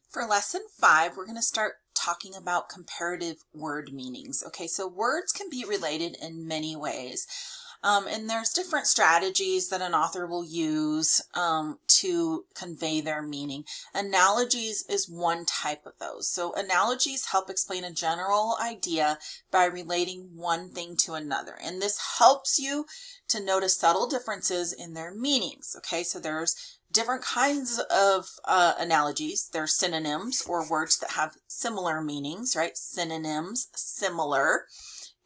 For lesson 5, we're going to start talking about comparative word meanings. Okay, so words can be related in many ways. And there's different strategies that an author will use to convey their meaning. Analogies is one type of those. So analogies help explain a general idea by relating one thing to another. And this helps you to notice subtle differences in their meanings. Okay, so there's different kinds of analogies. There's synonyms, or words that have similar meanings, right? Synonyms, similar.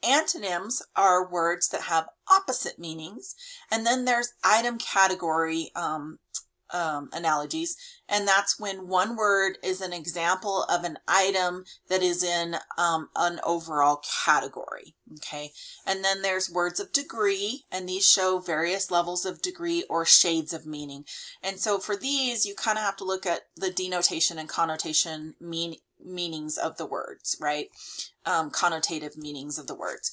Antonyms are words that have opposite meanings. And then there's item category analogies, and that's when one word is an example of an item that is in an overall category. Okay, and then there's words of degree, and these show various levels of degree or shades of meaning. And so for these, you kind of have to look at the denotation and connotation meanings of the words, right? Connotative meanings of the words.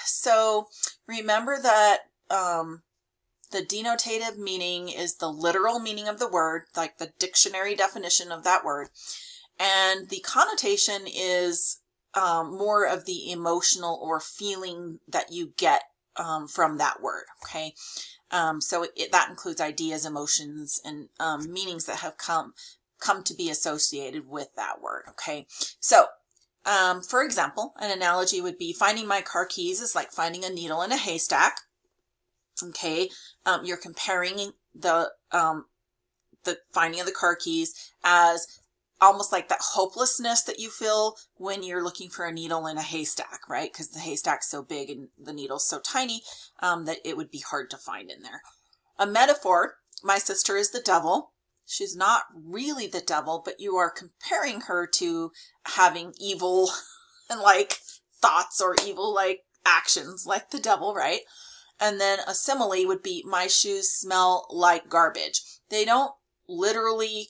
So remember that the denotative meaning is the literal meaning of the word, like the dictionary definition of that word. And the connotation is more of the emotional or feeling that you get from that word, okay? So that includes ideas, emotions, and meanings that have come to be associated with that word, okay? So, for example, an analogy would be finding my car keys is like finding a needle in a haystack. Okay, you're comparing the finding of the car keys as almost like that hopelessness that you feel when you're looking for a needle in a haystack, right? Because the haystack's so big and the needle's so tiny that it would be hard to find in there. A metaphor, my sister is the devil. She's not really the devil, but you are comparing her to having evil and like thoughts or evil like actions like the devil, right? And then a simile would be my shoes smell like garbage. They don't literally,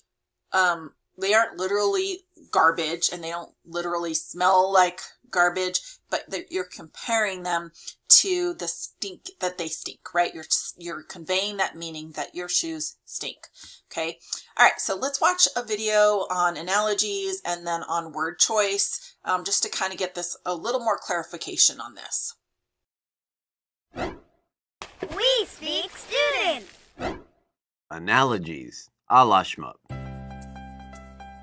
they aren't literally garbage and they don't literally smell like garbage, but you're comparing them to the stink that they stink, right? You're conveying that meaning that your shoes stink. Okay. All right. So let's watch a video on analogies and then on word choice, just to kind of get this a little more clarification on this. We speak student. Analogies, a la shmup.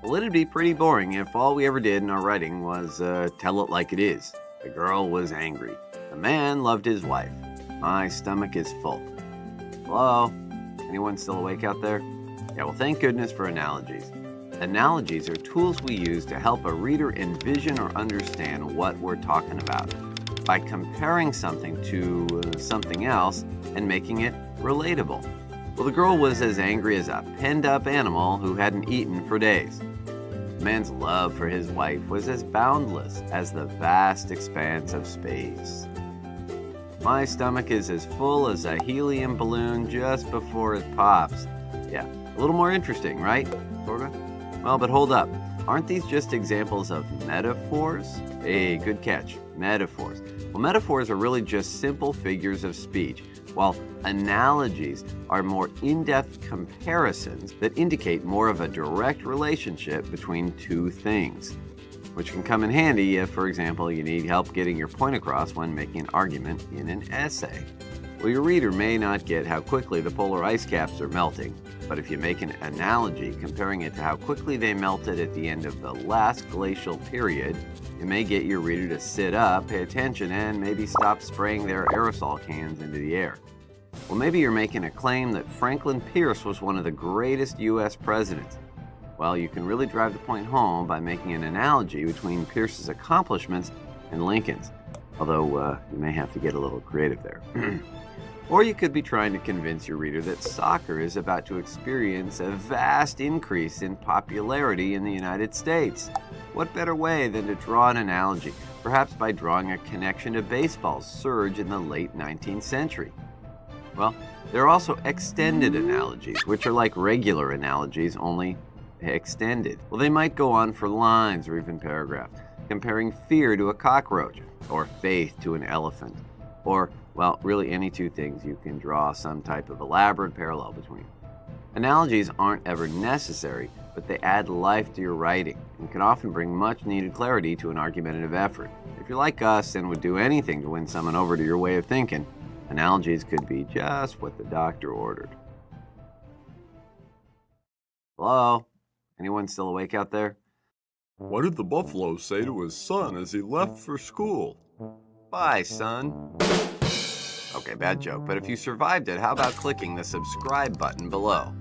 Well, it'd be pretty boring if all we ever did in our writing was tell it like it is. The girl was angry. The man loved his wife. My stomach is full. Hello? Anyone still awake out there? Yeah, well, thank goodness for analogies. Analogies are tools we use to help a reader envision or understand what we're talking about by comparing something to something else and making it relatable. Well, the girl was as angry as a penned-up animal who hadn't eaten for days. The man's love for his wife was as boundless as the vast expanse of space. My stomach is as full as a helium balloon just before it pops. Yeah, a little more interesting, right? Sorta? Well, but hold up. Aren't these just examples of metaphors? Hey, good catch. Metaphors. Well, metaphors are really just simple figures of speech, while analogies are more in-depth comparisons that indicate more of a direct relationship between two things, which can come in handy if, for example, you need help getting your point across when making an argument in an essay. Well, your reader may not get how quickly the polar ice caps are melting, but if you make an analogy comparing it to how quickly they melted at the end of the last glacial period, it may get your reader to sit up, pay attention, and maybe stop spraying their aerosol cans into the air. Well, maybe you're making a claim that Franklin Pierce was one of the greatest U.S. presidents. Well, you can really drive the point home by making an analogy between Pierce's accomplishments and Lincoln's, although you may have to get a little creative there. Or you could be trying to convince your reader that soccer is about to experience a vast increase in popularity in the United States. What better way than to draw an analogy, perhaps by drawing a connection to baseball's surge in the late 19th century? Well, there are also extended analogies, which are like regular analogies, only extended. Well, they might go on for lines or even paragraphs, comparing fear to a cockroach, or faith to an elephant, or, well, really any two things you can draw some type of elaborate parallel between. Analogies aren't ever necessary, but they add life to your writing and can often bring much needed clarity to an argumentative effort. If you're like us and would do anything to win someone over to your way of thinking, analogies could be just what the doctor ordered. Hello? Anyone still awake out there? What did the buffalo say to his son as he left for school? Bye, son. Okay, bad joke, but if you survived it, how about clicking the subscribe button below?